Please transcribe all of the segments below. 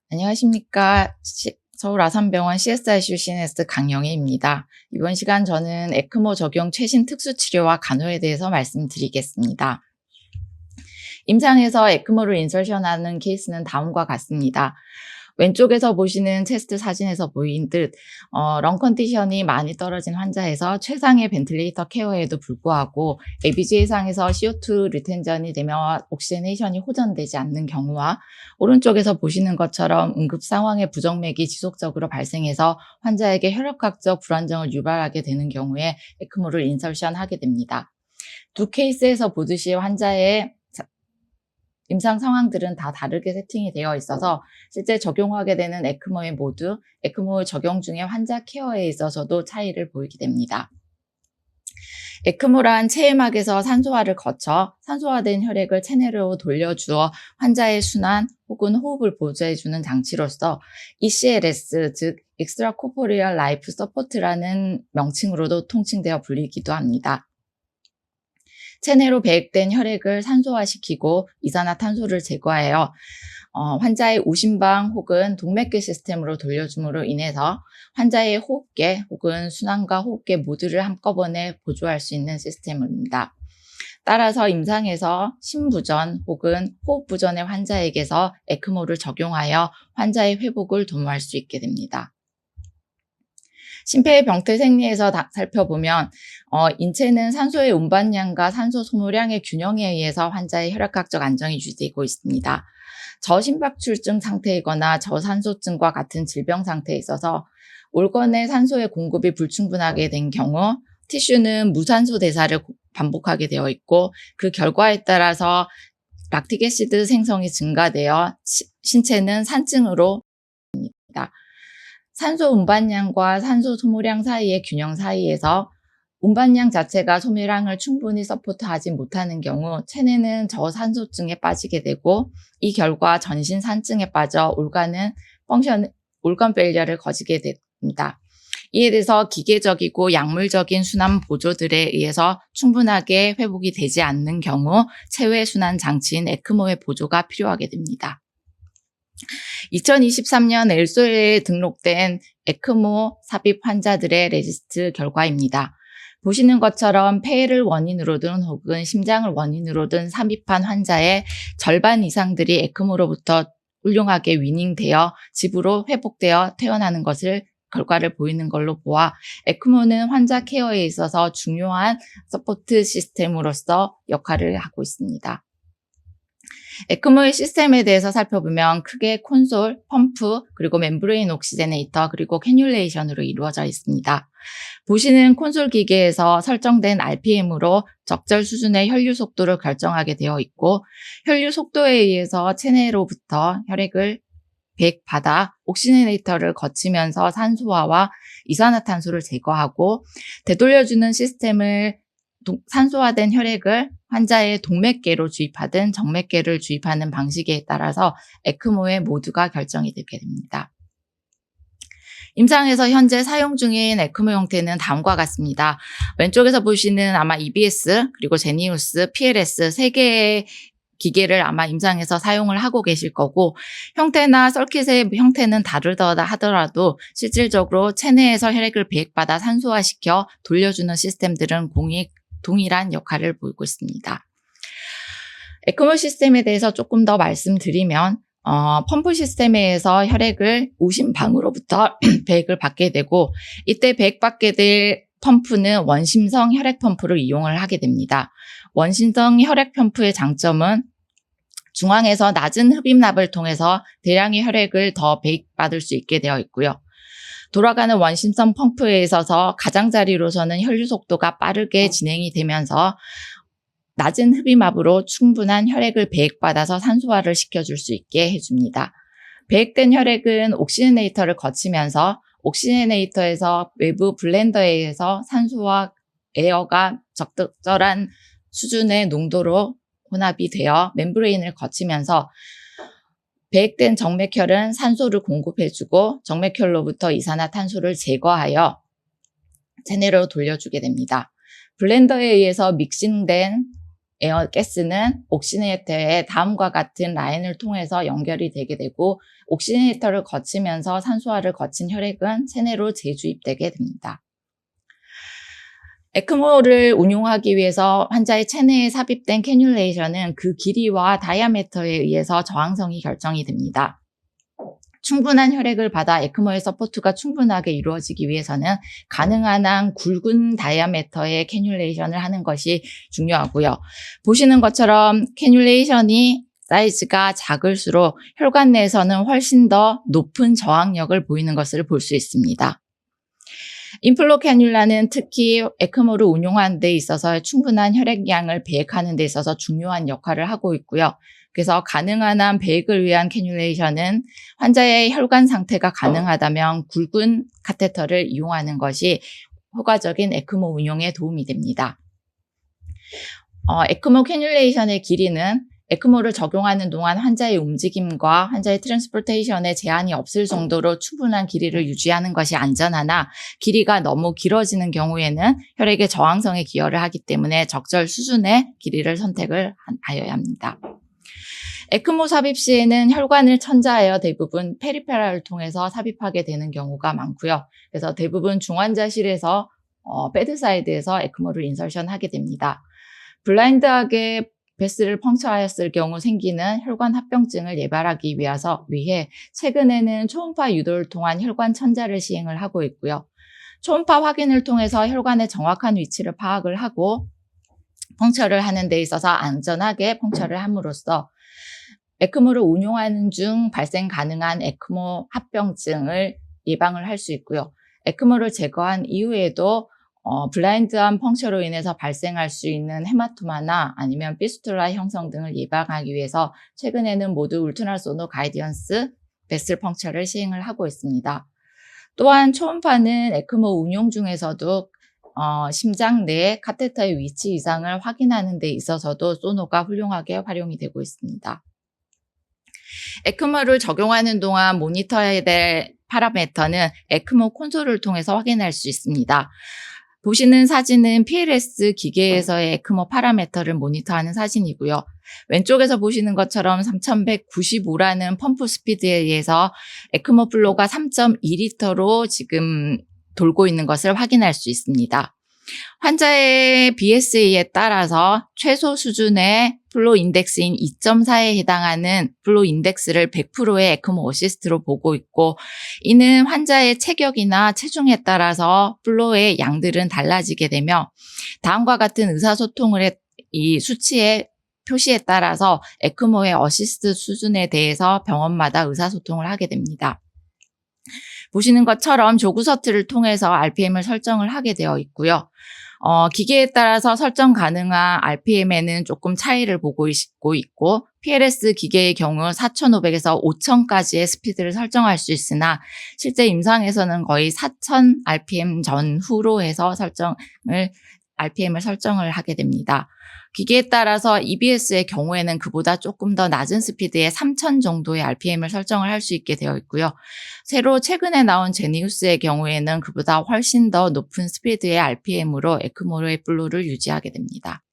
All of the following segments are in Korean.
안녕하십니까. 서울 아산병원 CSICU CNS 강영애입니다. 이번 시간 저는 에크모 적용 최신 특수치료와 간호에 대해서 말씀드리겠습니다. 임상에서 에크모를 인설션하는 케이스는 다음과 같습니다. 왼쪽에서 보시는 체스트 사진에서 보인 듯 런 컨디션이 많이 떨어진 환자에서 최상의 벤틸레이터 케어에도 불구하고 ABG 해상에서 CO2 리텐전이 되며 옥시제네이션이 호전되지 않는 경우와 오른쪽에서 보시는 것처럼 응급 상황의 부정맥이 지속적으로 발생해서 환자에게 혈액학적 불안정을 유발하게 되는 경우에 에크모를 인설션하게 됩니다. 두 케이스에서 보듯이 환자의 임상 상황들은 다 다르게 세팅이 되어 있어서 실제 적용하게 되는 에크모에 모두 에크모 적용 중에 환자 케어에 있어서도 차이를 보이게 됩니다. 에크모란 체외막에서 산소화를 거쳐 산소화된 혈액을 체내로 돌려주어 환자의 순환 혹은 호흡을 보조해주는 장치로서 ECLS, 즉 Extracorporeal Life Support라는 명칭으로도 통칭되어 불리기도 합니다. 체내로 배액된 혈액을 산소화시키고 이산화탄소를 제거하여 환자의 우심방 혹은 동맥계 시스템으로 돌려줌으로 인해서 환자의 호흡계 혹은 순환과 호흡계 모두를 한꺼번에 보조할 수 있는 시스템입니다. 따라서 임상에서 심부전 혹은 호흡부전의 환자에게서 에크모를 적용하여 환자의 회복을 도모할 수 있게 됩니다. 심폐의 병태 생리에서 살펴보면 인체는 산소의 운반량과 산소 소모량의 균형에 의해서 환자의 혈액학적 안정이 유지되고 있습니다. 저심박출증 상태이거나 저산소증과 같은 질병 상태에 있어서 올건의 산소의 공급이 불충분하게 된 경우 티슈는 무산소 대사를 반복하게 되어 있고 그 결과에 따라서 락틱애시드 생성이 증가되어 신체는 산증으로 됩니다. 산소 운반량과 산소 소모량 사이의 균형 사이에서 운반량 자체가 소모량을 충분히 서포트하지 못하는 경우 체내는 저산소증에 빠지게 되고 이 결과 전신 산증에 빠져 올건 페일리어를 거치게 됩니다. 이에 대해서 기계적이고 약물적인 순환 보조들에 의해서 충분하게 회복이 되지 않는 경우 체외 순환 장치인 에크모의 보조가 필요하게 됩니다. 2023년 엘소에 등록된 에크모 삽입 환자들의 레지스트 결과입니다. 보시는 것처럼 폐를 원인으로든 혹은 심장을 원인으로든 삽입한 환자의 절반 이상들이 에크모로부터 훌륭하게 위닝되어 집으로 회복되어 퇴원하는 결과를 보이는 걸로 보아 에크모는 환자 케어에 있어서 중요한 서포트 시스템으로서 역할을 하고 있습니다. 에크모의 시스템에 대해서 살펴보면 크게 콘솔, 펌프, 그리고 멤브레인 옥시제네이터, 그리고 캐뉼레이션으로 이루어져 있습니다. 보시는 콘솔 기계에서 설정된 RPM으로 적절 수준의 혈류 속도를 결정하게 되어 있고 혈류 속도에 의해서 체내로부터 혈액을 배액받아 옥시제네이터를 거치면서 산소화와 이산화탄소를 제거하고 되돌려주는 시스템을 산소화된 혈액을 환자의 동맥계로 주입하든 정맥계를 주입하는 방식에 따라서 에크모의 모두가 결정이 되게 됩니다. 임상에서 현재 사용 중인 에크모 형태는 다음과 같습니다. 왼쪽에서 보시는 아마 EBS, 그리고 제니우스, PLS 3개의 기계를 아마 임상에서 사용을 하고 계실 거고 형태나 서킷의 형태는 다르다 하더라도 실질적으로 체내에서 혈액을 배액받아 산소화시켜 돌려주는 시스템들은 동일한 역할을 보이고 있습니다. 에크모 시스템에 대해서 조금 더 말씀드리면 펌프 시스템에 의해서 혈액을 우심방으로부터 배액을 받게 되고 이때 배액받게 될 펌프는 원심성 혈액 펌프를 이용을 하게 됩니다. 원심성 혈액 펌프의 장점은 중앙에서 낮은 흡입납을 통해서 대량의 혈액을 더 배액받을 수 있게 되어 있고요. 돌아가는 원심성 펌프에 있어서 가장자리로서는 혈류 속도가 빠르게 진행이 되면서 낮은 흡입압으로 충분한 혈액을 배액받아서 산소화를 시켜줄 수 있게 해줍니다. 배액된 혈액은 옥시제네이터를 거치면서 옥시제네이터에서 외부 블렌더에 의해서 산소와 에어가 적절한 수준의 농도로 혼합이 되어 멤브레인을 거치면서 배액된 정맥혈은 산소를 공급해주고 정맥혈로부터 이산화탄소를 제거하여 체내로 돌려주게 됩니다. 블렌더에 의해서 믹싱된 에어가스는 옥시네이터에 다음과 같은 라인을 통해서 연결이 되게 되고 옥시네이터를 거치면서 산소화를 거친 혈액은 체내로 재주입되게 됩니다. 에크모를 운용하기 위해서 환자의 체내에 삽입된 캐뉼레이션은 그 길이와 다이아미터에 의해서 저항성이 결정이 됩니다. 충분한 혈액을 받아 에크모의 서포트가 충분하게 이루어지기 위해서는 가능한 한 굵은 다이아미터의 캐뉼레이션을 하는 것이 중요하고요. 보시는 것처럼 캐뉼레이션이 사이즈가 작을수록 혈관 내에서는 훨씬 더 높은 저항력을 보이는 것을 볼 수 있습니다. 인플로 캐뉼라는 특히 에크모를 운용하는 데 있어서 충분한 혈액량을 배액하는 데 있어서 중요한 역할을 하고 있고요. 그래서 가능한 한 배액을 위한 캐뉼레이션은 환자의 혈관 상태가 가능하다면 굵은 카테터를 이용하는 것이 효과적인 에크모 운용에 도움이 됩니다. 에크모 캐뉼레이션의 길이는 에크모를 적용하는 동안 환자의 움직임과 환자의 트랜스포테이션에 제한이 없을 정도로 충분한 길이를 유지하는 것이 안전하나 길이가 너무 길어지는 경우에는 혈액의 저항성에 기여를 하기 때문에 적절 수준의 길이를 선택을 하여야 합니다. 에크모 삽입 시에는 혈관을 천자하여 대부분 페리페랄을 통해서 삽입하게 되는 경우가 많고요. 그래서 대부분 중환자실에서 베드사이드에서 에크모를 인설션하게 됩니다. 블라인드하게 베스를 펑처하였을 경우 생기는 혈관 합병증을 예방하기 위해 최근에는 초음파 유도를 통한 혈관 천자를 시행을 하고 있고요. 초음파 확인을 통해서 혈관의 정확한 위치를 파악을 하고 펑처를 하는 데 있어서 안전하게 펑처를 함으로써 에크모를 운용하는 중 발생 가능한 에크모 합병증을 예방을 할 수 있고요. 에크모를 제거한 이후에도 블라인드한 펑처로 인해서 발생할 수 있는 헤마토마나 아니면 피스툴라 형성 등을 예방하기 위해서 최근에는 모두 울트라소노 가이디언스 베슬 펑처를 시행을 하고 있습니다. 또한 초음파는 에크모 운용 중에서도 심장 내 카테터의 위치 이상을 확인하는 데 있어서도 소노가 훌륭하게 활용이 되고 있습니다. 에크모를 적용하는 동안 모니터해야 될 파라미터는 에크모 콘솔을 통해서 확인할 수 있습니다. 보시는 사진은 PLS 기계에서의 에크모 파라미터를 모니터하는 사진이고요. 왼쪽에서 보시는 것처럼 3195라는 펌프 스피드에 의해서 에크모 플로가 3.2리터로 지금 돌고 있는 것을 확인할 수 있습니다. 환자의 BSA에 따라서 최소 수준의 플로 인덱스인 2.4에 해당하는 플로 인덱스를 100%의 에크모 어시스트로 보고 있고 이는 환자의 체격이나 체중에 따라서 플로의 양들은 달라지게 되며 다음과 같은 의사소통을 이 수치의 표시에 따라서 에크모의 어시스트 수준에 대해서 병원마다 의사소통을 하게 됩니다. 보시는 것처럼 조구서트를 통해서 RPM을 설정을 하게 되어 있고요. 기계에 따라서 설정 가능한 RPM에는 조금 차이를 보고 있고 PLS 기계의 경우 4,500에서 5,000까지의 스피드를 설정할 수 있으나 실제 임상에서는 거의 4,000 RPM 전후로 해서 RPM을 설정을 하게 됩니다. 기계에 따라서 EBS의 경우에는 그보다 조금 더 낮은 스피드의 3,000 정도의 RPM을 설정을 할 수 있게 되어 있고요. 새로 최근에 나온 제니우스의 경우에는 그보다 훨씬 더 높은 스피드의 RPM으로 에크모의 플로를 유지하게 됩니다.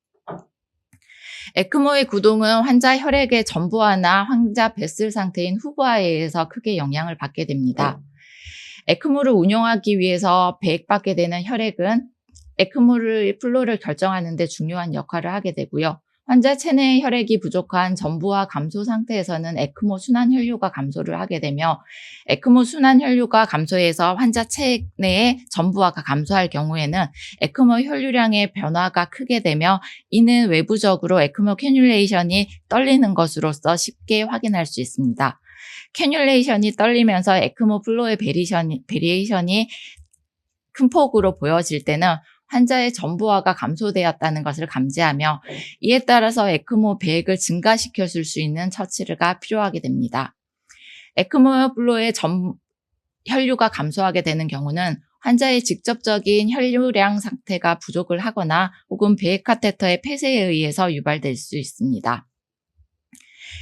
에크모의 구동은 환자 혈액의 전부화나 환자 베슬 상태인 후부화에 의해서 크게 영향을 받게 됩니다. 에크모를 운용하기 위해서 배액받게 되는 혈액은 에크모의 플로를 결정하는 데 중요한 역할을 하게 되고요. 환자 체내의 혈액이 부족한 전부화 감소 상태에서는 에크모 순환 혈류가 감소를 하게 되며 에크모 순환 혈류가 감소해서 환자 체내의 전부화가 감소할 경우에는 에크모 혈류량의 변화가 크게 되며 이는 외부적으로 에크모 캐뉼레이션이 떨리는 것으로서 쉽게 확인할 수 있습니다. 캐뉼레이션이 떨리면서 에크모 플로의 베리에이션이 큰 폭으로 보여질 때는 환자의 전부화가 감소되었다는 것을 감지하며 이에 따라서 에크모 배액을 증가시켜줄 수 있는 처치가 필요하게 됩니다. 에크모 플로의 혈류가 감소하게 되는 경우는 환자의 직접적인 혈류량 상태가 부족을 하거나 혹은 배액 카테터의 폐쇄에 의해서 유발될 수 있습니다.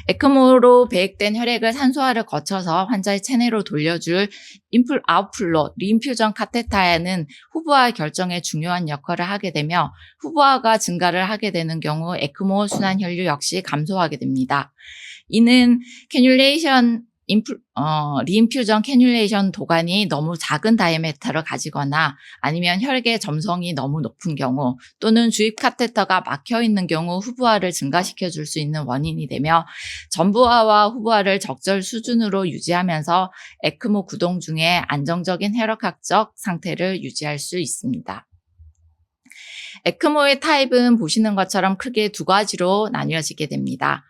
에크모로 배액된 혈액을 산소화를 거쳐서 환자의 체내로 돌려줄 아웃플로 리인퓨전 카테터는 후부화 결정에 중요한 역할을 하게 되며 후부화가 증가를 하게 되는 경우 에크모 순환 혈류 역시 감소하게 됩니다. 이는 리인퓨전 캐뉼레이션 도관이 너무 작은 다이아미터를 가지거나 아니면 혈액의 점성이 너무 높은 경우 또는 주입 카테터가 막혀 있는 경우 후부화를 증가시켜 줄 수 있는 원인이 되며 전부화와 후부화를 적절 수준으로 유지하면서 에크모 구동 중에 안정적인 혈액학적 상태를 유지할 수 있습니다. 에크모의 타입은 보시는 것처럼 크게 두 가지로 나뉘어지게 됩니다.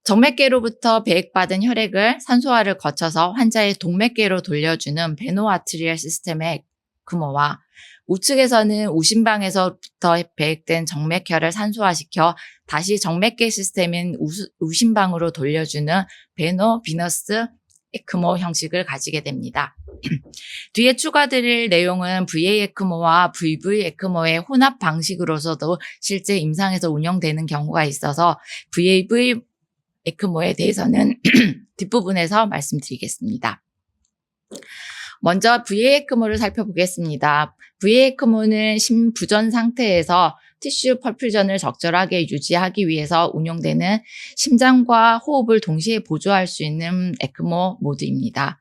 정맥계로부터 배액받은 혈액을 산소화를 거쳐서 환자의 동맥계로 돌려주는 베노아트리얼 시스템의 에크모와 우측에서는 우심방에서부터 배액된 정맥혈을 산소화시켜 다시 정맥계 시스템인 우심방으로 돌려주는 베노비너스 에크모 형식을 가지게 됩니다. 뒤에 추가드릴 내용은 VA 에크모와 VV 에크모의 혼합 방식으로서도 실제 임상에서 운영되는 경우가 있어서 VAV 에크모에 대해서는 뒷부분에서 말씀드리겠습니다. 먼저 VA 에크모를 살펴보겠습니다. VA 에크모는 심부전 상태에서 티슈 퍼퓨전을 적절하게 유지하기 위해서 운용되는 심장과 호흡을 동시에 보조할 수 있는 에크모 모드입니다.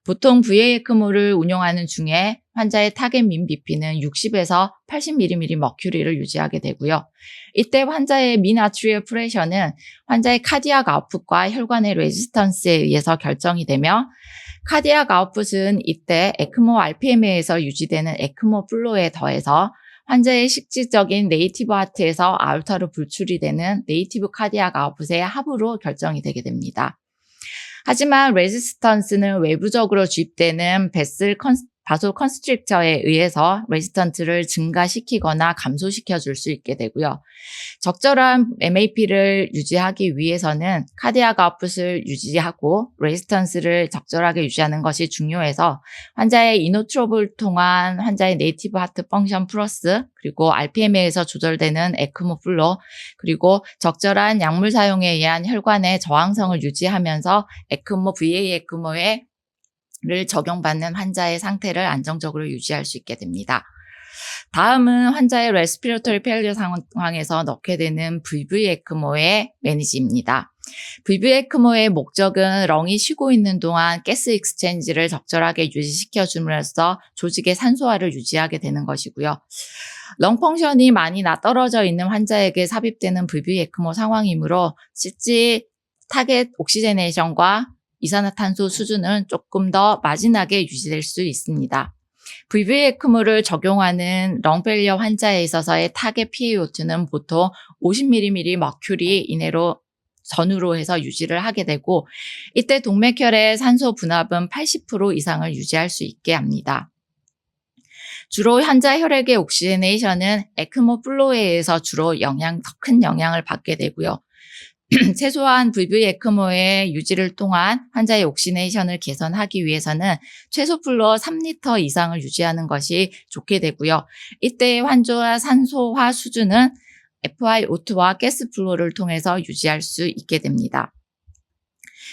보통 VA 에크모를 운용하는 중에 환자의 타겟 민 BP는 60에서 80mm 머큐리를 유지하게 되고요. 이때 환자의 민 아트리얼 프레셔는 환자의 카디악 아웃풋과 혈관의 레지스턴스에 의해서 결정이 되며 카디악 아웃풋은 이때 에크모 RPM에 의해서 유지되는 에크모 플로에 더해서 환자의 실질적인 네이티브 하트에서 아울타로 불출이 되는 네이티브 카디악 아웃풋의 합으로 결정이 되게 됩니다. 하지만 레지스턴스는 외부적으로 주입되는 바솔 컨스트릭터에 의해서 레지스턴트를 증가시키거나 감소시켜 줄 수 있게 되고요. 적절한 MAP를 유지하기 위해서는 카디악 아웃풋을 유지하고 레지스턴스를 적절하게 유지하는 것이 중요해서 환자의 이노트롭을 통한 환자의 네이티브 하트 펑션 플러스 그리고 RPM에 의해서 조절되는 에크모 플로 그리고 적절한 약물 사용에 의한 혈관의 저항성을 유지하면서 에크모 VA 에크모에 를 적용받는 환자의 상태를 안정적으로 유지할 수 있게 됩니다. 다음은 환자의 레스피레토리 페일리어 상황에서 넣게 되는 VV 에크모의 매니지입니다. VV 에크모의 목적은 렁이 쉬고 있는 동안 가스 익스체인지를 적절하게 유지시켜 줌으로써 조직의 산소화를 유지하게 되는 것이고요. 렁 펑션이 많이 떨어져 있는 환자에게 삽입되는 VV 에크모 상황이므로 실제 타겟 옥시제네이션과 이산화탄소 수준은 조금 더 마진하게 유지될 수 있습니다. VV 에크모를 적용하는 렁페일리어 환자에 있어서의 타겟 PaO2는 보통 50mm 머큐리 이내로 전후로 해서 유지를 하게 되고 이때 동맥혈의 산소 분압은 80% 이상을 유지할 수 있게 합니다. 주로 환자 혈액의 옥시제네이션은 에크모 플로에 의해서 주로 더 큰 영향을 받게 되고요. 최소한 VV 에크모의 유지를 통한 환자의 옥시네이션을 개선하기 위해서는 최소 플로 3리터 이상을 유지하는 것이 좋게 되고요. 이때 환자의 산소화 수준은 FiO2와 가스 플로를 통해서 유지할 수 있게 됩니다.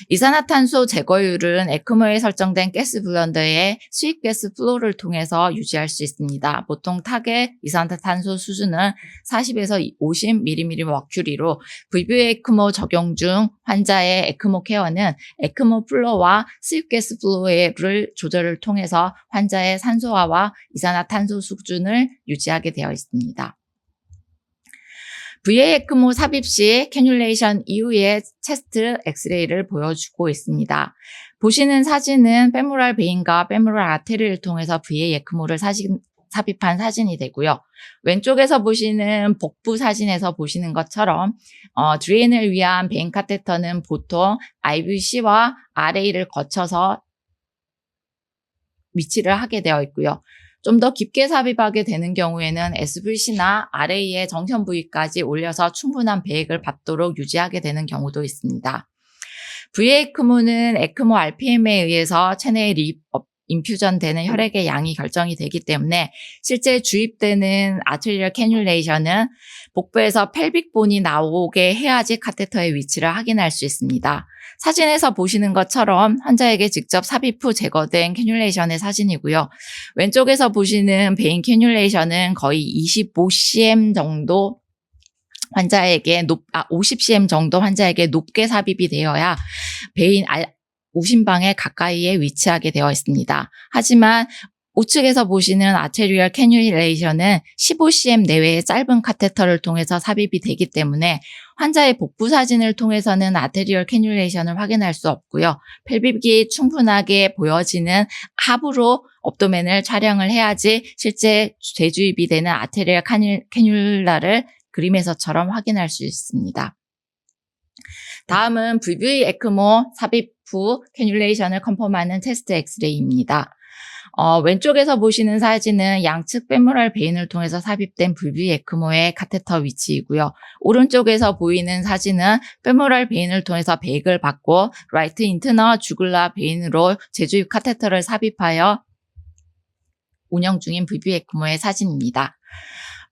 이산화탄소 제거율은 에크모에 설정된 가스 블런더의 수입 가스 플로를 통해서 유지할 수 있습니다. 보통 타겟 이산화탄소 수준은 40에서 50mm 머큐리로 VV 에크모 적용 중 환자의 에크모 케어는 에크모 플로와 수입 가스 플로의 조절을 통해서 환자의 산소화와 이산화탄소 수준을 유지하게 되어 있습니다. VA 에크모 삽입 시 캐뉼레이션 이후의 체스트 엑스레이를 보여주고 있습니다. 보시는 사진은 페모랄 베인과 페모랄 아테리를 통해서 VA 에크모를 삽입한 사진이 되고요. 왼쪽에서 보시는 복부 사진에서 보시는 것처럼 드레인을 위한 베인 카테터는 보통 IVC와 RA를 거쳐서 위치를 하게 되어 있고요. 좀 더 깊게 삽입하게 되는 경우에는 SVC나 RA의 정션 부위까지 올려서 충분한 배액을 받도록 유지하게 되는 경우도 있습니다. VA 에크모는 에크모 RPM에 의해서 체내에 인퓨전 되는 혈액의 양이 결정이 되기 때문에 실제 주입되는 아트리얼 캐뉼레이션은 복부에서 펠빅본이 나오게 해야지 카테터의 위치를 확인할 수 있습니다. 사진에서 보시는 것처럼 환자에게 직접 삽입 후 제거된 캐뉼레이션의 사진이고요. 왼쪽에서 보시는 베인 캐뉼레이션은 거의 25cm 정도 50cm 정도 환자에게 높게 삽입이 되어야 베인 우심방에 가까이에 위치하게 되어 있습니다. 하지만 우측에서 보시는 아테리얼 캐뉼레이션은 15cm 내외의 짧은 카테터를 통해서 삽입이 되기 때문에 환자의 복부 사진을 통해서는 아테리얼 캐뉼레이션을 확인할 수 없고요. 펠빅이 충분하게 보여지는 하부로 업도멘을 촬영을 해야지 실제 재주입이 되는 아테리얼 캐뉼라를 그림에서처럼 확인할 수 있습니다. 다음은 VV 에크모 삽입 후 캐뉼레이션을 컨펌하는 테스트 엑스레이입니다. 왼쪽에서 보시는 사진은 양측 페모럴 베인을 통해서 삽입된 VV 에크모의 카테터 위치이고요. 오른쪽에서 보이는 사진은 페모럴 베인을 통해서 배액을 받고 라이트 인터너 주글라 베인으로 재주입 카테터를 삽입하여 운영 중인 VV 에크모의 사진입니다.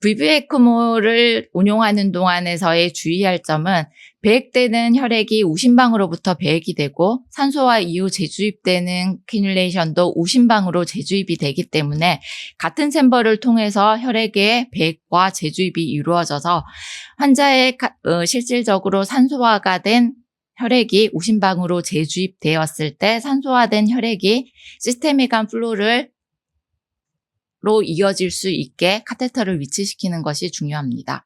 VV 에크모를 운용하는 동안에서의 주의할 점은 배액되는 혈액이 우심방으로부터 배액이 되고 산소와 이후 재주입되는 캐뉼레이션도 우심방으로 재주입이 되기 때문에 같은 챔버를 통해서 혈액의 배액과 재주입이 이루어져서 환자의 실질적으로 산소화가 된 혈액이 우심방으로 재주입되었을 때 산소화된 혈액이 시스테믹한 플로우를 로 이어질 수 있게 카테터를 위치시키는 것이 중요합니다.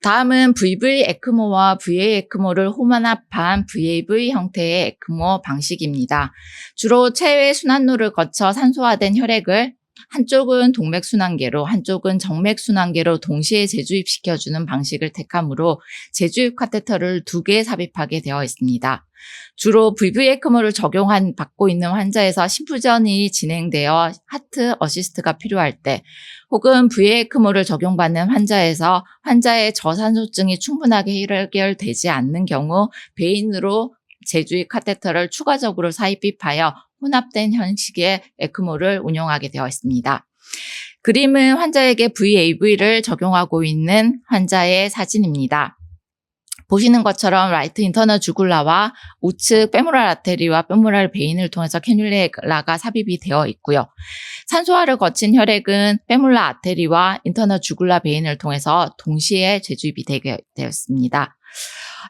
다음은 VV 에크모와 VA 에크모를 혼합한 VAV 형태의 에크모 방식입니다. 주로 체외 순환로를 거쳐 산소화된 혈액을 한쪽은 동맥순환계로 한쪽은 정맥순환계로 동시에 재주입시켜주는 방식을 택하므로 재주입 카테터를 2개 삽입하게 되어 있습니다. 주로 VV 에크모를 받고 있는 환자에서 심부전이 진행되어 하트 어시스트가 필요할 때 혹은 VA 에크모를 적용받는 환자에서 환자의 저산소증이 충분하게 해결되지 않는 경우 베인으로 재주입 카테터를 추가적으로 삽입하여 혼합된 형식의 에크모를 운용하게 되어 있습니다. 그림은 환자에게 VAV를 적용하고 있는 환자의 사진입니다. 보시는 것처럼 라이트 인터너 주굴라와 우측 페모럴 아테리와 페모럴 베인을 통해서 캐뉼라가 삽입이 되어 있고요. 산소화를 거친 혈액은 페모럴 아테리와 인터너 주굴라 베인을 통해서 동시에 재주입이 되었습니다.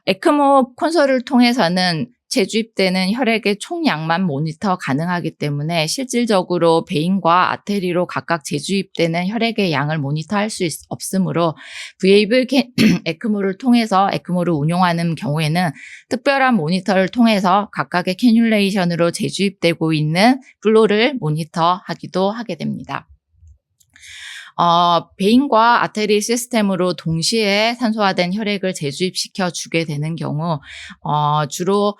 에크모 콘솔을 통해서는 재주입되는 혈액의 총량만 모니터 가능하기 때문에 실질적으로 베인과 아테리로 각각 재주입되는 혈액의 양을 모니터할 수 없으므로 VAV 에크모를 통해서 에크모를 운용하는 경우에는 특별한 모니터를 통해서 각각의 캐뉼레이션으로 재주입되고 있는 플로를 모니터하기도 하게 됩니다. 베인과 아테리 시스템으로 동시에 산소화된 혈액을 재주입시켜 주게 되는 경우 주로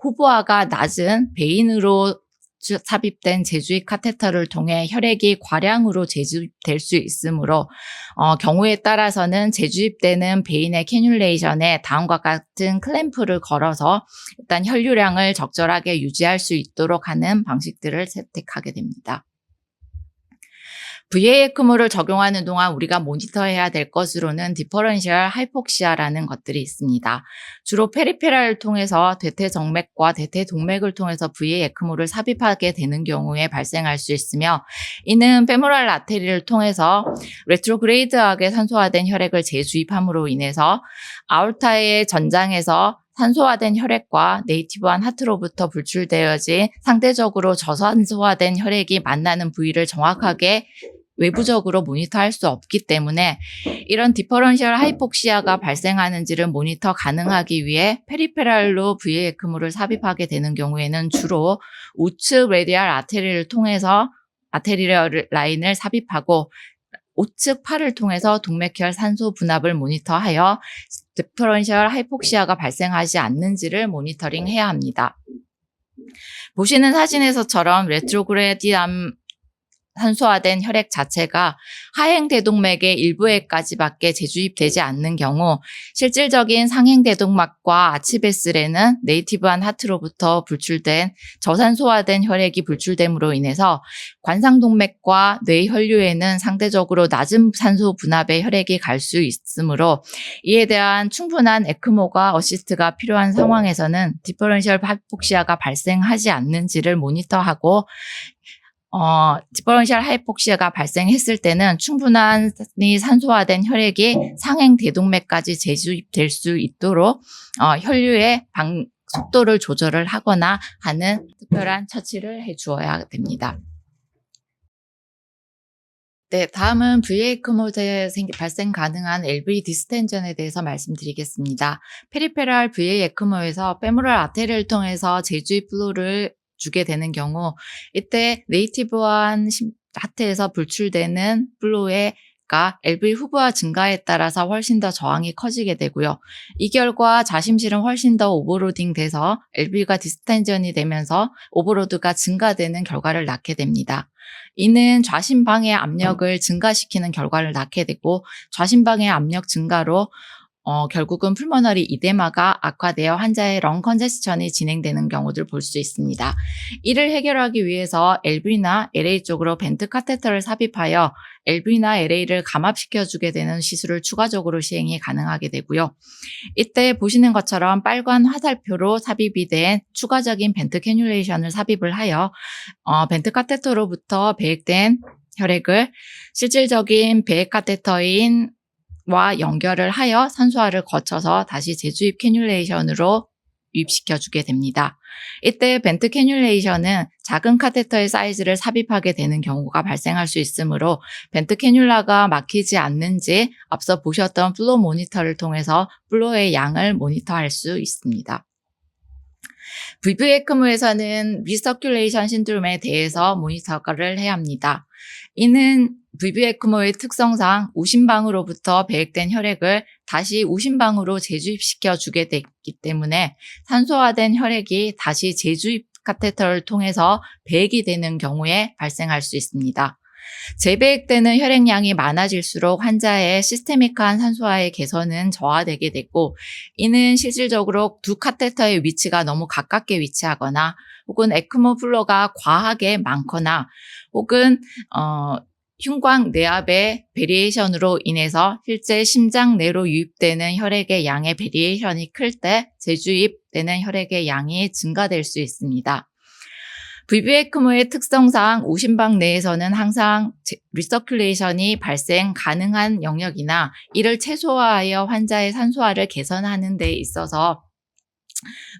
호부아가 낮은 베인으로 삽입된 재주입 카테터를 통해 혈액이 과량으로 재주입될 수 있으므로 경우에 따라서는 재주입되는 베인의 캐뉼레이션에 다음과 같은 클램프를 걸어서 일단 혈류량을 적절하게 유지할 수 있도록 하는 방식들을 선택하게 됩니다. VA 에크모를 적용하는 동안 우리가 모니터해야 될 것으로는 디퍼런셜 하이폭시아라는 것들이 있습니다. 주로 페리페랄을 통해서 대퇴정맥과 대퇴동맥을 통해서 VA 에크모를 삽입하게 되는 경우에 발생할 수 있으며 이는 페모럴 아테리를 통해서 레트로그레이드하게 산소화된 혈액을 재주입함으로 인해서 아orta의 전장에서 산소화된 혈액과 네이티브한 하트로부터 분출되어진 상대적으로 저산소화된 혈액이 만나는 부위를 정확하게 외부적으로 모니터할 수 없기 때문에 이런 디퍼런셜 하이폭시아가 발생하는지를 모니터 가능하기 위해 페리페랄로 VA 에크모를 삽입하게 되는 경우에는 주로 우측 레디알 아테리를 통해서 아테리얼 라인을 삽입하고 우측 팔을 통해서 동맥혈 산소 분압을 모니터하여 디퍼런셜 하이폭시아가 발생하지 않는지를 모니터링해야 합니다. 보시는 사진에서처럼 레트로그레디암 산소화된 혈액 자체가 하행대동맥의 일부에까지밖에 재주입되지 않는 경우 실질적인 상행대동맥과 아치베슬에는 네이티브한 하트로부터 불출된 저산소화된 혈액이 불출됨으로 인해서 관상동맥과 뇌혈류에는 상대적으로 낮은 산소 분압의 혈액이 갈 수 있으므로 이에 대한 충분한 에크모가 어시스트가 필요한 상황에서는 디퍼런셜 하이폭시아가 발생하지 않는지를 모니터하고 디퍼런셜 하이폭시아가 발생했을 때는 충분히 산소화된 혈액이 상행 대동맥까지 재주입될 수 있도록 혈류의 속도를 조절을 하거나 하는 특별한 처치를 해주어야 됩니다. 네, 다음은 VA-ECMO에 발생 가능한 LV 디스텐전에 대해서 말씀드리겠습니다. 페리페랄 VA-ECMO에서 페모럴 아테리를 통해서 재주입 플로우를 주게 되는 경우 이때 네이티브한 하트에서 불출되는 플로우가 LV 후부하 증가에 따라서 훨씬 더 저항이 커지게 되고요. 이 결과 자심실은 훨씬 더 오버로딩 돼서 LV가 디스텐전이 되면서 오버로드가 증가되는 결과를 낳게 됩니다. 이는 좌심방의 압력을 증가시키는 결과를 낳게 되고 좌심방의 압력 증가로 결국은 풀모너리 이데마가 악화되어 환자의 런 컨제스천이 진행되는 경우를 볼 수 있습니다. 이를 해결하기 위해서 LV나 LA 쪽으로 벤트 카테터를 삽입하여 LV나 LA를 감압시켜주게 되는 시술을 추가적으로 시행이 가능하게 되고요. 이때 보시는 것처럼 빨간 화살표로 삽입이 된 추가적인 벤트 캐뉼레이션을 삽입을 하여 벤트 카테터로부터 배액된 혈액을 실질적인 배액 카테터인 와 연결을 하여 산소화를 거쳐서 다시 재주입 캐뉼레이션으로 유입시켜주게 됩니다. 이때 벤트 캐뉼레이션은 작은 카테터의 사이즈를 삽입하게 되는 경우가 발생할 수 있으므로 벤트 캐뉼라가 막히지 않는지 앞서 보셨던 플로 모니터를 통해서 플로의 양을 모니터할 수 있습니다. VV-ECMO에서는 리서큘레이션 신드롬에 대해서 모니터를 해야 합니다. 이는 VV-ECMO의 특성상 우심방으로부터 배액된 혈액을 다시 우심방으로 재주입시켜 주게 되기 때문에 산소화된 혈액이 다시 재주입 카테터를 통해서 배액이 되는 경우에 발생할 수 있습니다. 재배액되는 혈액량이 많아질수록 환자의 시스테믹한 산소화의 개선은 저하되게 되고 이는 실질적으로 두 카테터의 위치가 너무 가깝게 위치하거나 혹은 에크모 플로가 과하게 많거나 혹은 흉곽 내압의 베리에이션으로 인해서 실제 심장 내로 유입되는 혈액의 양의 베리에이션이 클 때 재주입되는 혈액의 양이 증가될 수 있습니다. VV-ECMO의 특성상 우심방 내에서는 항상 리서큘레이션이 발생 가능한 영역이나 이를 최소화하여 환자의 산소화를 개선하는 데 있어서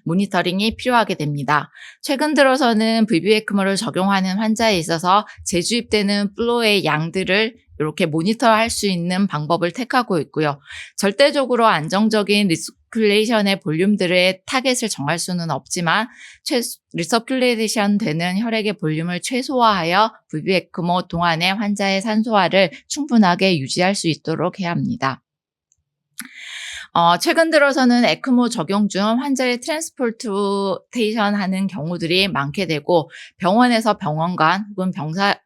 모니터링이 필요하게 됩니다. 최근 들어서는 VV-ECMO를 적용하는 환자에 있어서 재주입되는 플로의 양들을 이렇게 모니터할 수 있는 방법을 택하고 있고요. 절대적으로 안정적인 리서큘레이션의 볼륨들의 타겟을 정할 수는 없지만 리서큘레이션 되는 혈액의 볼륨을 최소화하여 VV-ECMO 동안의 환자의 산소화를 충분하게 유지할 수 있도록 해야 합니다. 최근 들어서는 에크모 적용 중 환자의 트랜스포테이션 하는 경우들이 많게 되고 병원에서 병원 간 혹은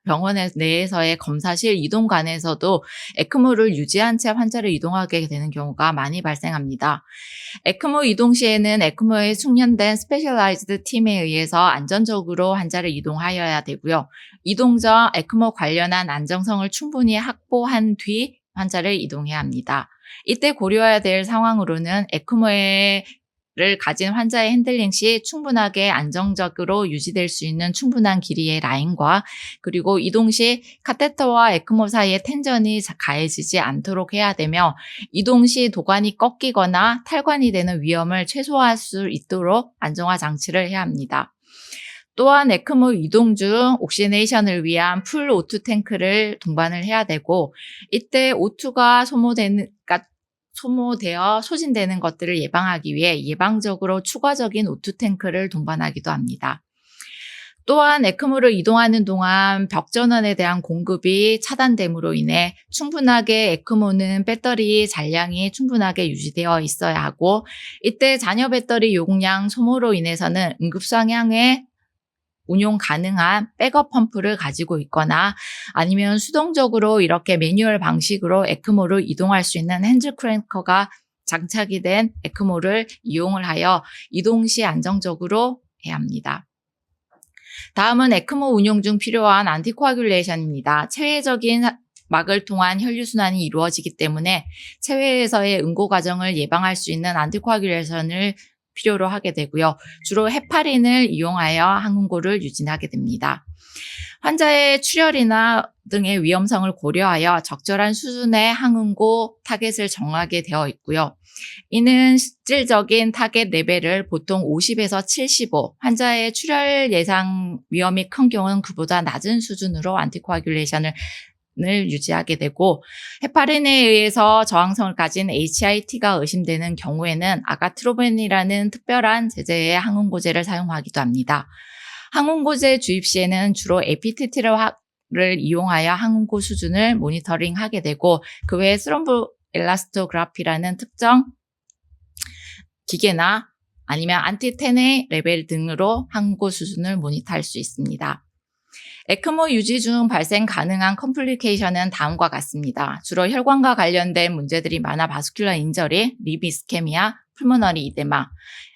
병원 내에서의 검사실 이동 간에서도 에크모를 유지한 채 환자를 이동하게 되는 경우가 많이 발생합니다. 에크모 이동 시에는 에크모에 숙련된 스페셜라이즈드 팀에 의해서 안전적으로 환자를 이동하여야 되고요. 이동 전 에크모 관련한 안정성을 충분히 확보한 뒤 환자를 이동해야 합니다. 이때 고려해야 될 상황으로는 에크모를 가진 환자의 핸들링 시 충분하게 안정적으로 유지될 수 있는 충분한 길이의 라인과 그리고 이동 시 카테터와 에크모 사이의 텐전이 가해지지 않도록 해야 되며 이동 시 도관이 꺾이거나 탈관이 되는 위험을 최소화할 수 있도록 안정화 장치를 해야 합니다. 또한 에크모 이동 중 옥시네이션을 위한 풀 O2 탱크를 동반을 해야 되고 이때 O2가 소모되어 소진되는 것들을 예방하기 위해 예방적으로 추가적인 O2 탱크를 동반하기도 합니다. 또한 에크모를 이동하는 동안 벽전원에 대한 공급이 차단됨으로 인해 충분하게 에크모는 배터리 잔량이 충분하게 유지되어 있어야 하고 이때 잔여 배터리 용량 소모로 인해서는 응급상황의 운용 가능한 백업 펌프를 가지고 있거나 아니면 수동적으로 이렇게 매뉴얼 방식으로 에크모를 이동할 수 있는 핸즈 크랭커가 장착이 된 에크모를 이용을 하여 이동 시 안정적으로 해야 합니다. 다음은 에크모 운용 중 필요한 안티코아듈레이션입니다. 체외적인 막을 통한 혈류순환이 이루어지기 때문에 체외에서의 응고 과정을 예방할 수 있는 안티코아듈레이션을 필요로 하게 되고요. 주로 헤파린을 이용하여 항응고를 유지하게 됩니다. 환자의 출혈이나 등의 위험성을 고려하여 적절한 수준의 항응고 타겟을 정하게 되어 있고요. 이는 실질적인 타겟 레벨을 보통 50에서 75, 환자의 출혈 예상 위험이 큰 경우는 그보다 낮은 수준으로 안티코아듈레이션을 유지하게 되고, 헤파린에 의해서 저항성을 가진 HIT가 의심되는 경우에는 아가트로벤이라는 특별한 제제의 항응고제를 사용하기도 합니다. 항응고제 주입 시에는 주로 에피테티를 이용하여 항응고 수준을 모니터링하게 되고, 그 외에 스롬보 엘라스토그라피라는 특정 기계나 아니면 안티테네 레벨 등으로 항응고 수준을 모니터할 수 있습니다. 에크모 유지 중 발생 가능한 컴플리케이션은 다음과 같습니다. 주로 혈관과 관련된 문제들이 많아 바스큘러 인저리, 립 이스케미아, 풀모너리 이데마,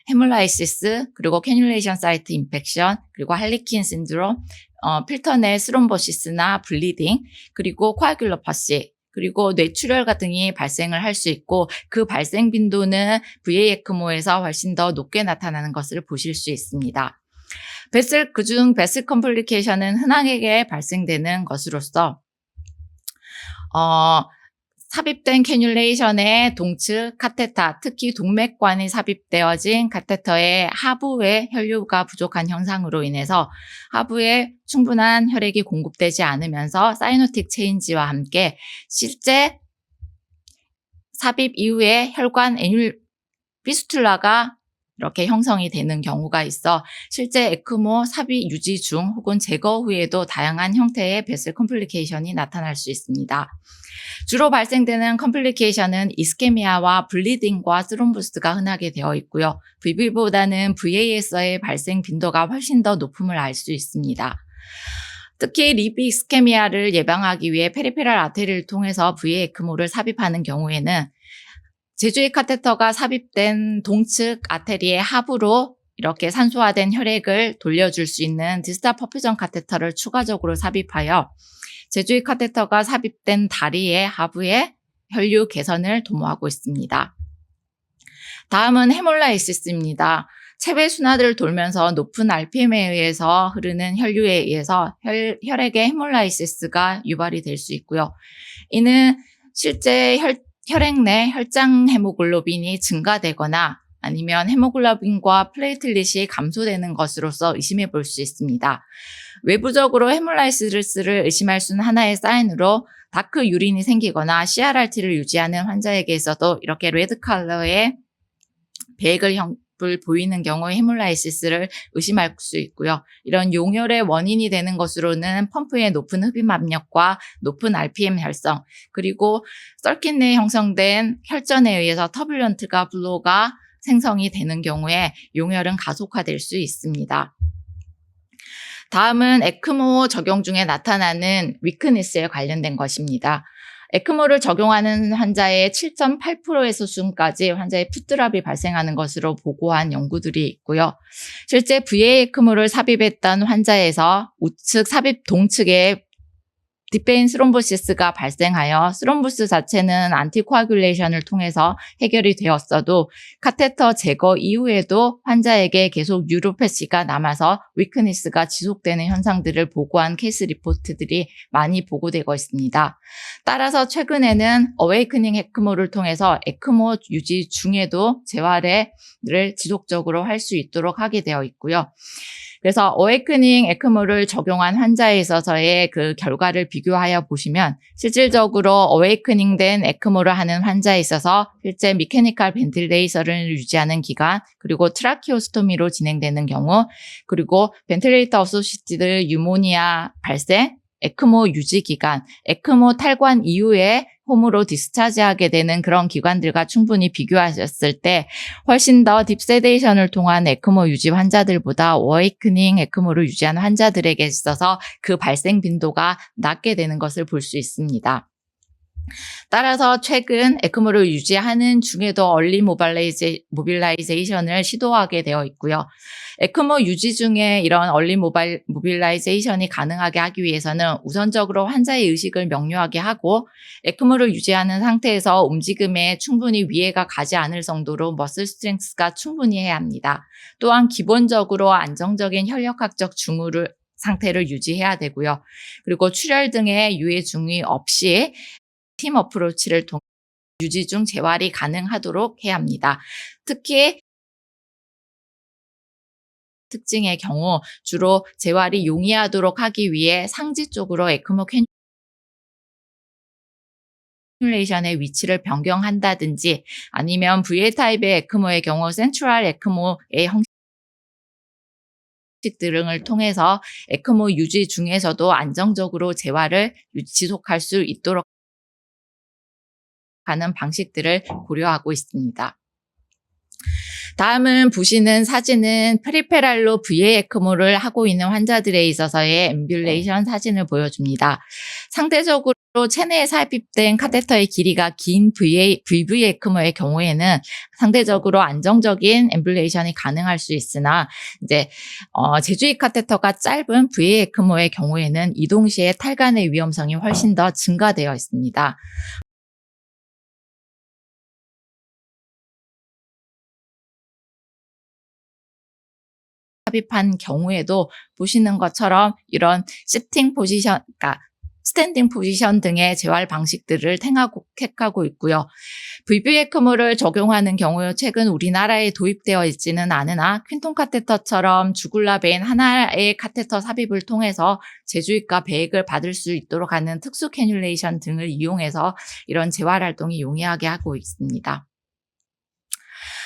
헤몰라이시스, 그리고 캐뉼레이션 사이트 인펙션, 그리고 할리킨 신드롬, 필터 내 스롬보시스나 블리딩, 그리고 코아귤로퍼시, 그리고 뇌출혈 등이 발생을 할 수 있고, 그 발생 빈도는 VA 에크모에서 훨씬 더 높게 나타나는 것을 보실 수 있습니다. 그중 베슬 컴플리케이션은 흔하게 발생되는 것으로서 삽입된 캐뉼레이션의 동측 카테터, 특히 동맥관이 삽입되어진 카테터의 하부에 혈류가 부족한 현상으로 인해서 하부에 충분한 혈액이 공급되지 않으면서 사이노틱 체인지와 함께 실제 삽입 이후에 혈관 애뉴 피스툴라가 이렇게 형성이 되는 경우가 있어 실제 에크모 삽입 유지 중 혹은 제거 후에도 다양한 형태의 베슬 컴플리케이션이 나타날 수 있습니다. 주로 발생되는 컴플리케이션은 이스케미아와 블리딩과 스롬보스가 흔하게 되어 있고요. VB보다는 VAS의 발생 빈도가 훨씬 더 높음을 알 수 있습니다. 특히 립 이스케미아를 예방하기 위해 페리페럴 아테리를 통해서 VA 에크모를 삽입하는 경우에는 제주의 카테터가 삽입된 동측 아테리의 하부로 이렇게 산소화된 혈액을 돌려줄 수 있는 디스탈 퍼퓨전 카테터를 추가적으로 삽입하여 제주의 카테터가 삽입된 다리의 하부에 혈류 개선을 도모하고 있습니다. 다음은 헤몰라이시스입니다. 체외 순환을 돌면서 높은 RPM에 의해서 흐르는 혈류에 의해서 혈액의 헤몰라이시스가 유발이 될 수 있고요. 이는 실제 혈액 내 혈장 헤모글로빈이 증가되거나 아니면 헤모글로빈과 플레이틀릿이 감소되는 것으로서 의심해 볼 수 있습니다. 외부적으로 헤몰라이시스를 의심할 수는 하나의 사인으로 다크 유린이 생기거나 CRRT를 유지하는 환자에게 있어도 이렇게 레드 컬러의 베이글 형을 보이는 경우에 헤몰라이시스를 의심할 수 있고요. 이런 용혈의 원인이 되는 것으로는 펌프의 높은 흡입 압력과 높은 RPM 혈성, 그리고 서킷 내에 형성된 혈전에 의해서 터뷸런트가 플로가 생성이 되는 경우에 용혈은 가속화될 수 있습니다. 다음은 에크모 적용 중에 나타나는 위크니스에 관련된 것입니다. 에크모를 적용하는 환자의 7.8%에서 수준까지 환자의 풋드랍이 발생하는 것으로 보고한 연구들이 있고요. 실제 VA 에크모를 삽입했던 환자에서 우측 삽입 동측에 딥베인 스롬보시스가 발생하여 스롬보스 자체는 안티코아듈레이션을 통해서 해결이 되었어도 카테터 제거 이후에도 환자에게 계속 뉴로패시가 남아서 위크니스가 지속되는 현상들을 보고한 케이스 리포트들이 많이 보고되고 있습니다. 따라서 최근에는 어웨이크닝 에크모를 통해서 에크모 유지 중에도 재활을 지속적으로 할 수 있도록 하게 되어 있고요. 그래서 어웨이크닝 에크모를 적용한 환자에 있어서의 그 결과를 비교하여 보시면 실질적으로 어웨이크닝 된 에크모를 하는 환자에 있어서 실제 미케니컬 벤틸레이션을 유지하는 기간, 그리고 트라키오스토미로 진행되는 경우, 그리고 벤틸레이터 어소시티드 유모니아 발생, 에크모 유지 기간, 에크모 탈관 이후에 홈으로 디스차지하게 되는 그런 기관들과 충분히 비교하셨을 때 훨씬 더 딥세데이션을 통한 에크모 유지 환자들보다 어웨이크닝 에크모를 유지한 환자들에게 있어서 그 발생 빈도가 낮게 되는 것을 볼 수 있습니다. 따라서 최근 에크모를 유지하는 중에도 얼리 모빌라이제이션을 시도하게 되어 있고요. 에크모 유지 중에 이런 얼리 모빌라이제이션이 가능하게 하기 위해서는 우선적으로 환자의 의식을 명료하게 하고 에크모를 유지하는 상태에서 움직임에 충분히 위해가 가지 않을 정도로 머슬 스트렝스가 충분히 해야 합니다. 또한 기본적으로 안정적인 혈력학적 상태를 유지해야 되고요. 그리고 출혈 등의 유해 증이 없이 팀 어프로치를 통해 유지 중 재활이 가능하도록 해야 합니다. 특히 특징의 경우 주로 재활이 용이하도록 하기 위해 상지 쪽으로 에크모 캐뉼레이션의 위치를 변경한다든지 아니면 VA 타입의 에크모의 경우 센트럴 에크모의 형식 등을 통해서 에크모 유지 중에서도 안정적으로 재활을 지속할 수 있도록 하는 방식들을 고려하고 있습니다. 다음은 보시는 사진은 페리페랄로 VA 에크모를 하고 있는 환자들에 있어서의 앰뷸레이션 사진을 보여줍니다. 상대적으로 체내에 삽입된 카테터의 길이가 긴 VV 에크모의 경우에는 상대적으로 안정적인 앰뷸레이션이 가능할 수 있으나 이제 제주입 카테터가 짧은 VA 에크모의 경우에는 이동 시에 탈관의 위험성이 훨씬 더 증가되어 있습니다. 삽입한 경우에도 보시는 것처럼 이런 시팅 포지션, 그러니까 스탠딩 포지션 등의 재활 방식들을 택하고 있고요. VV 에크모를 적용하는 경우 최근 우리나라에 도입되어 있지는 않으나 퀸톤 카테터처럼 주굴라 베인 하나의 카테터 삽입을 통해서 제주입과 배액을 받을 수 있도록 하는 특수 캐뉼레이션 등을 이용해서 이런 재활 활동이 용이하게 하고 있습니다.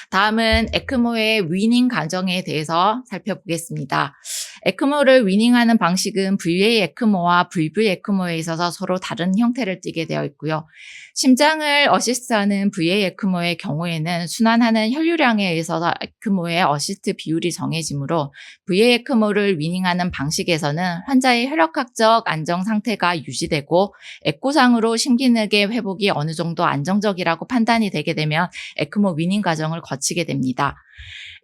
다음은 에크모의 위닝 과정에 대해서 살펴보겠습니다. 에크모를 위닝하는 방식은 VA 에크모와 VV 에크모에 있어서 서로 다른 형태를 띠게 되어 있고요. 심장을 어시스트하는 VA 에크모의 경우에는 순환하는 혈류량에 의해서 에크모의 어시스트 비율이 정해지므로 VA 에크모를 위닝하는 방식에서는 환자의 혈액학적 안정 상태가 유지되고 에코상으로 심기능의 회복이 어느 정도 안정적이라고 판단이 되게 되면 에크모 위닝 과정을 거치게 됩니다.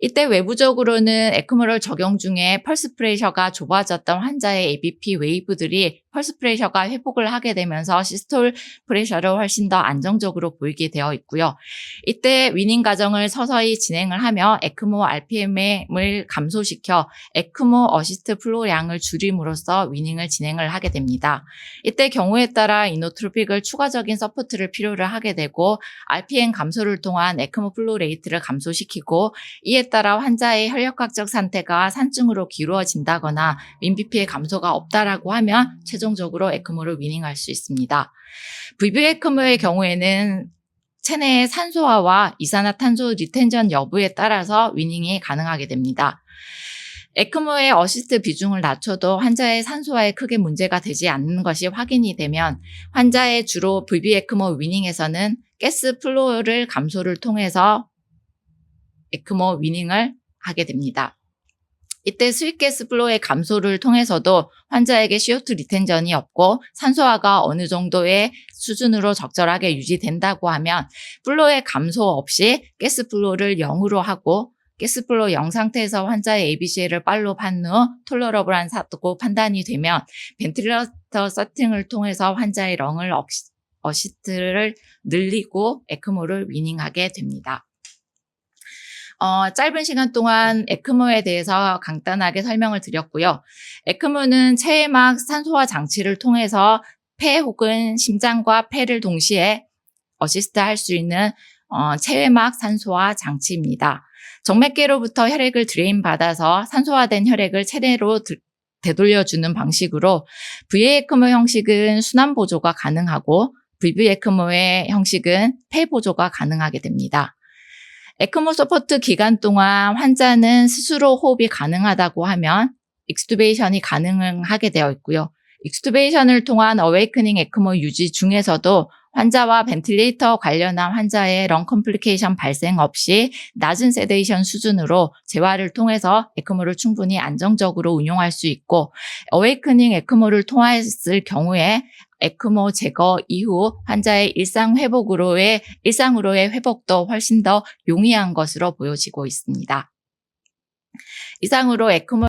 이때 외부적으로는 에크모를 적용 중에 펄스 프레셔가 좁아졌던 환자의 ABP 웨이브들이 펄스 프레셔가 회복을 하게 되면서 시스톨 프레셔를 훨씬 더 안정적으로 보이게 되어 있고요. 이때 위닝 과정을 서서히 진행을 하며 에크모 RPM을 감소시켜 에크모 어시스트 플로량을 줄임으로써 위닝을 진행을 하게 됩니다. 이때 경우에 따라 이노트로픽을 추가적인 서포트를 필요로 하게 되고 RPM 감소를 통한 에크모 플로 레이트를 감소시키고 이에 따라 환자의 혈액학적 상태가 산증으로 기울어진다거나 민비피의 감소가 없다라고 하면 최종적으로 에크모를 위닝할 수 있습니다. VV 에크모의 경우에는 체내의 산소화와 이산화탄소 리텐전 여부에 따라서 위닝이 가능하게 됩니다. 에크모의 어시스트 비중을 낮춰도 환자의 산소화에 크게 문제가 되지 않는 것이 확인이 되면 환자의 주로 VV 에크모 위닝에서는 가스 플로우를 감소를 통해서 에크모 위닝을 하게 됩니다. 이때 스윗가스 플로우의 감소를 통해서도 환자에게 CO2 리텐전이 없고 산소화가 어느 정도의 수준으로 적절하게 유지된다고 하면 플로우의 감소 없이 가스 플로우를 0으로 하고 가스 플로우 0 상태에서 환자의 ABC를 빨로 판 후 톨러러블한 사고 판단이 되면 벤틸레이터 세팅을 통해서 환자의 렁을 어시스트를 늘리고 에크모를 위닝하게 됩니다. 짧은 시간 동안 에크모에 대해서 간단하게 설명을 드렸고요. 에크모는 체외막 산소화 장치를 통해서 폐 혹은 심장과 폐를 동시에 어시스트 할 수 있는 체외막 산소화 장치입니다. 정맥계로부터 혈액을 드레인 받아서 산소화된 혈액을 체내로 되돌려주는 방식으로 VA 에크모 형식은 순환 보조가 가능하고 VV 에크모의 형식은 폐 보조가 가능하게 됩니다. 에크모 서포트 기간 동안 환자는 스스로 호흡이 가능하다고 하면 익스튜베이션이 가능하게 되어 있고요. 익스투베이션을 통한 어웨이크닝 에크모 유지 중에서도 환자와 벤틸레이터 관련한 환자의 런 컴플리케이션 발생 없이 낮은 세데이션 수준으로 재활을 통해서 에크모를 충분히 안정적으로 운용할 수 있고, 어웨이크닝 에크모를 통했을 경우에 에크모 제거 이후 환자의 일상으로의 회복도 훨씬 더 용이한 것으로 보여지고 있습니다. 이상으로 에크모